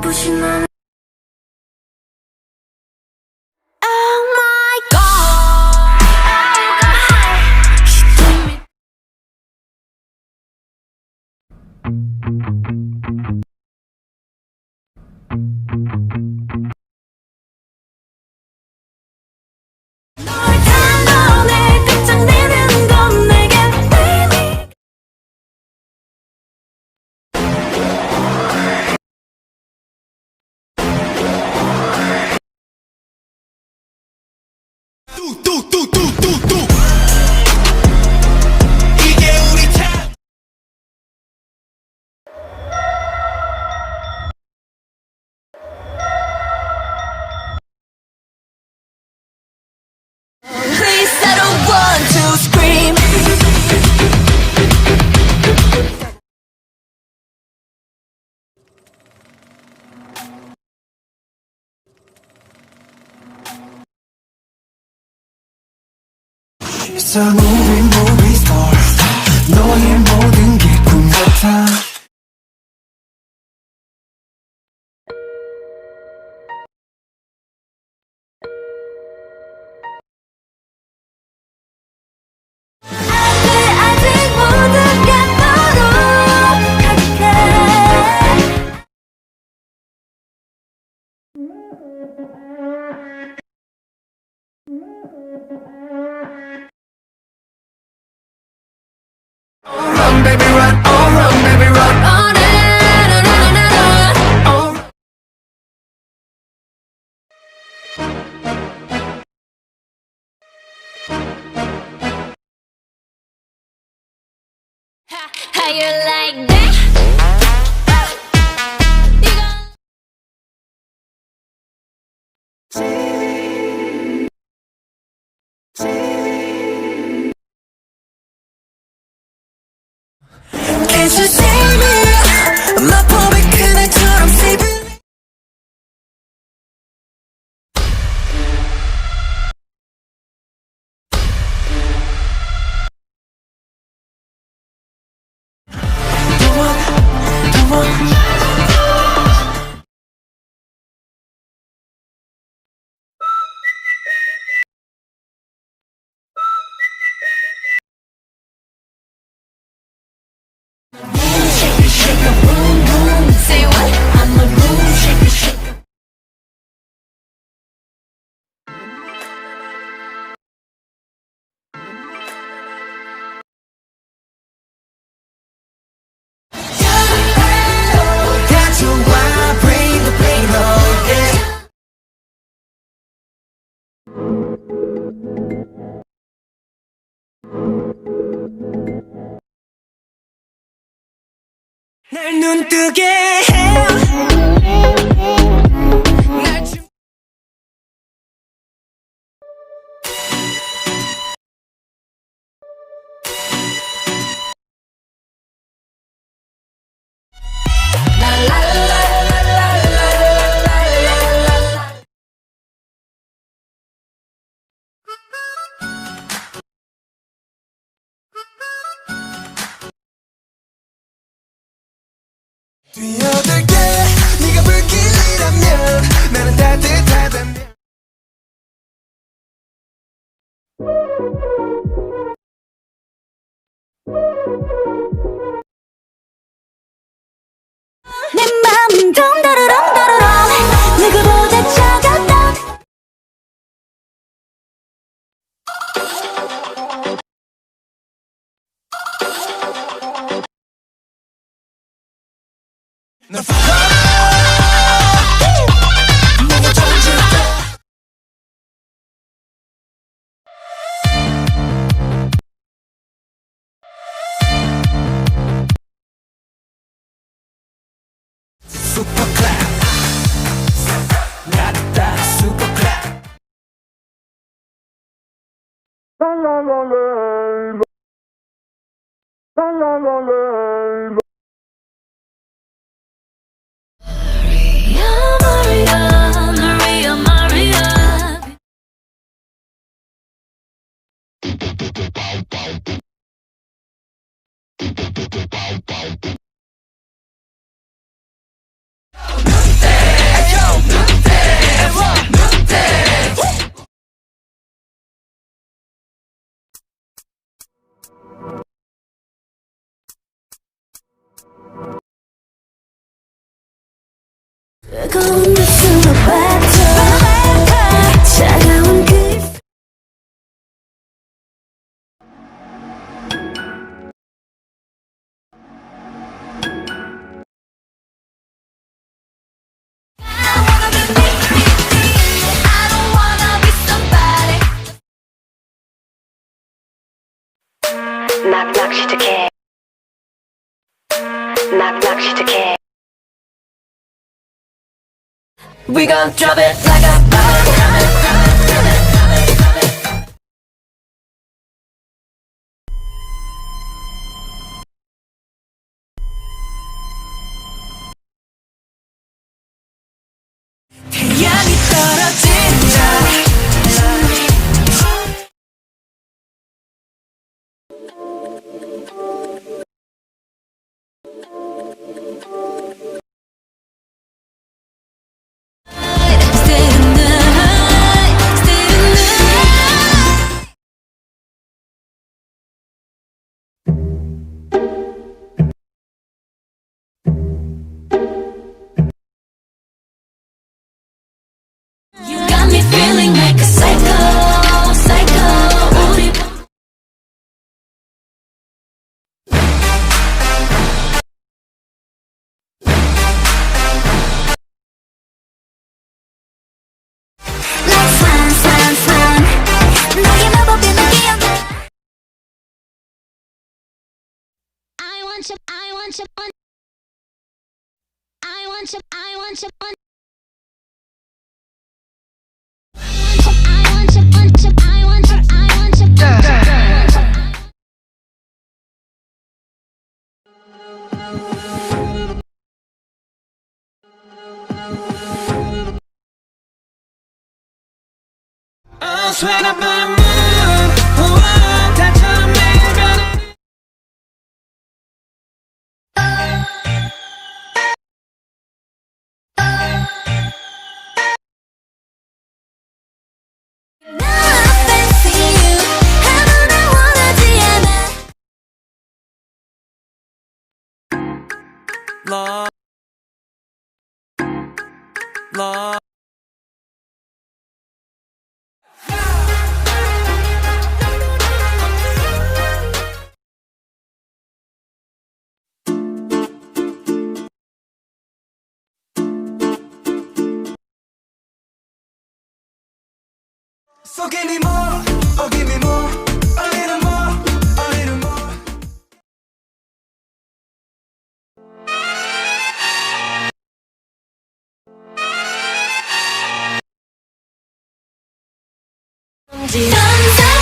눈부신 맘. Oh my God. She told me. 널 단번에 끝장내는 건 내게 baby. 뚜뚜뚜뚜뚜뚜 이게 우리 차. Please I don't want to scream. It's a movie star. 너의 모든 게 꿈 같아. 아직 모든 게 너로 가득해. Run baby run, oh run baby run. On and on and on. Oh. How you like that? Can't you see me? 마법의 그날처럼 sleeping. Say what? I'm a room shaker, shaker. That's why I bring the pain on, yeah. 날 눈뜨게 해요. 날 주... 뛰어들게 네가 불길이라면 나는 따뜻하다면. 내 맘은 덩다르렁다르렁 누구보다 작았던. 널 내가 존재했다. Super clap. 나다 super clap. Maria, Maria, Maria. 때 knock 시작해. knock 시작해. We gon' drop it like a bomb. 태양이 떨어진다. You got me feeling like a psycho, psycho. 우리 like swan, swan, swan. 너의 마법의 느낌. I want you, I want you, I want you, I want you, I want you. I swear up on the moon. 다처럼 매일 변해. Love, love. So give me more, oh give me more, a little more, a little more. 던져